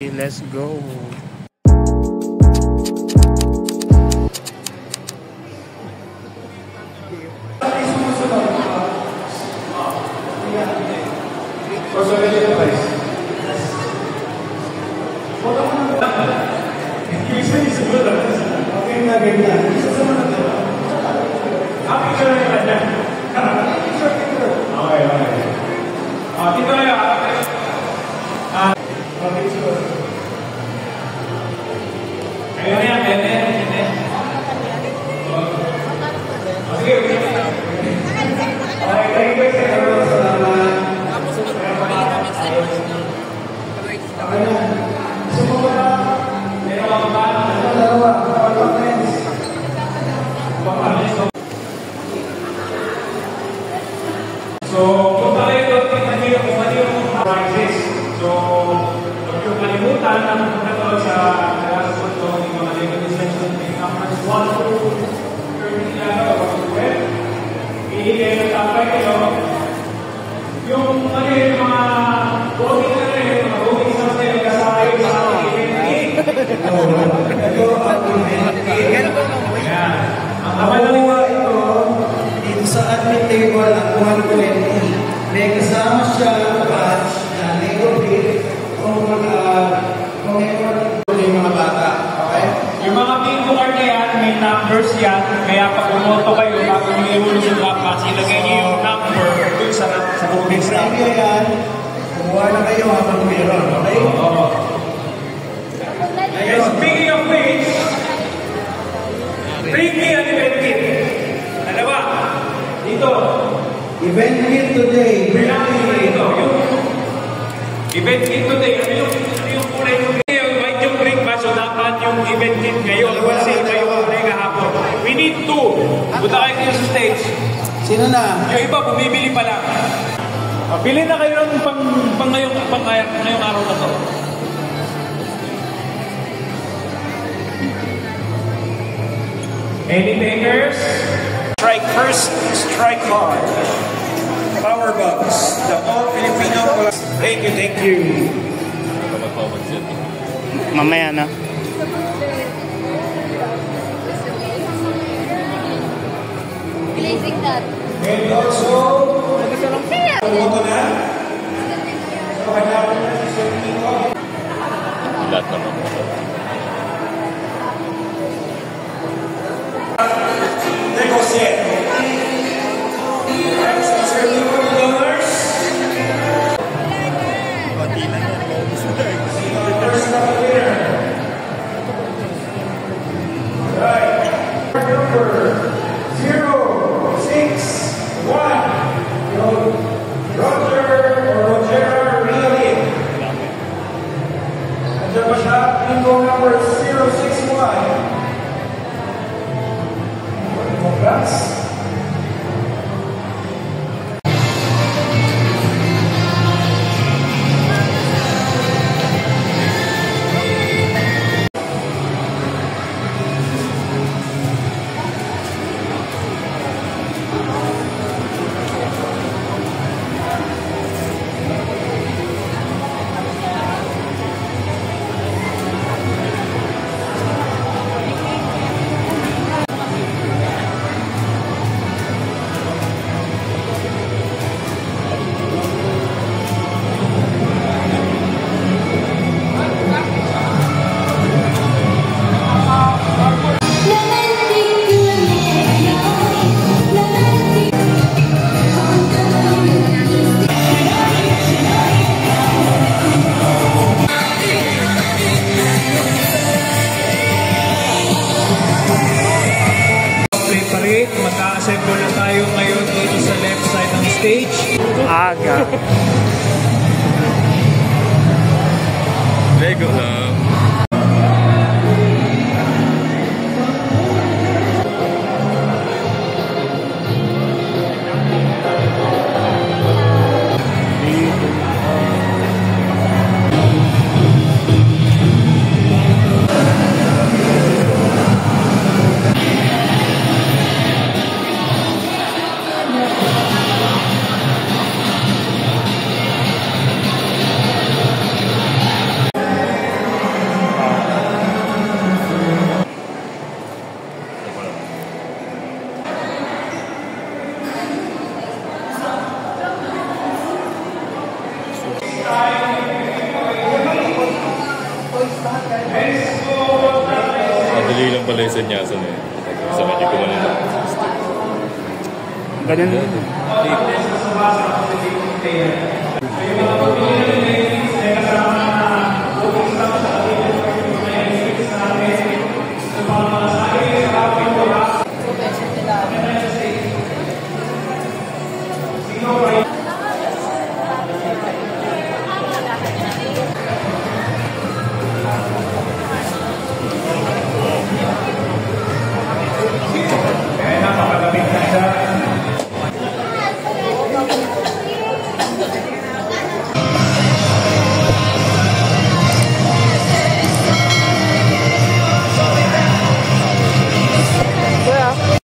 Let's go. Speaking of which, bring me an event kit. Dalawa. Dito. Event kit today. Bilang dito. Event kit today. Ano yung kulay yung white yung drink ba? So dapat yung event kit ngayon. Kasi kayo kulay kahapon. We need two. Punta kayo dito sa stage. Sino na? Yung iba, bumibili pa lang. Bili na kayo ng pang ngayong araw na to. Any takers? Strike first, strike hard. Power Box, the all Filipino. Thank you. Mamaya na. Glazing that. And also, promoto na. Pakalaman na si Sir Nico. Lahat naman. Negotiate. Thanks, Sir Nico, $2. First up winner. Right. Number 061. Roger Realin. And the bingo number 061. Congrats. Mag-a-assemble na tayo ngayon dito sa left side ng stage. Aga. Lego lang. Madali lang pala yung sanyasan eh. Sa kanya ko lang lang. Ganun. Tape.